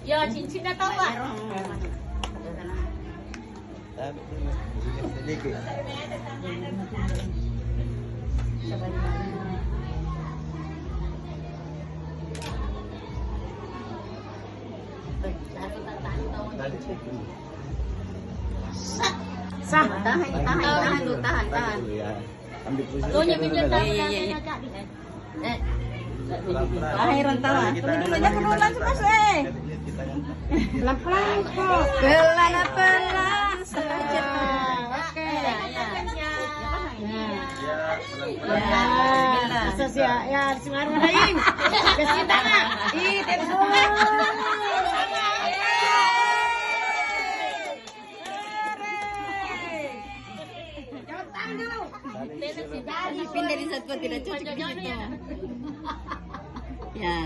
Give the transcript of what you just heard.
Ya, cincinnya tahu, Pak. Sedikit. Sah. Tahan dulu. Ambil posisi. Tuh nyebutnya tahu. Iya. Akhiran tawa. Tunggu dulu aja perlu langsung masuk Pelan-pelan kok. Pelan-pelan saja. Oke. Ya. Asas ya bismillahirrahmanirrahim. Kasih tangan. Ih, pindah di satu tidak cocok di situ. Ya.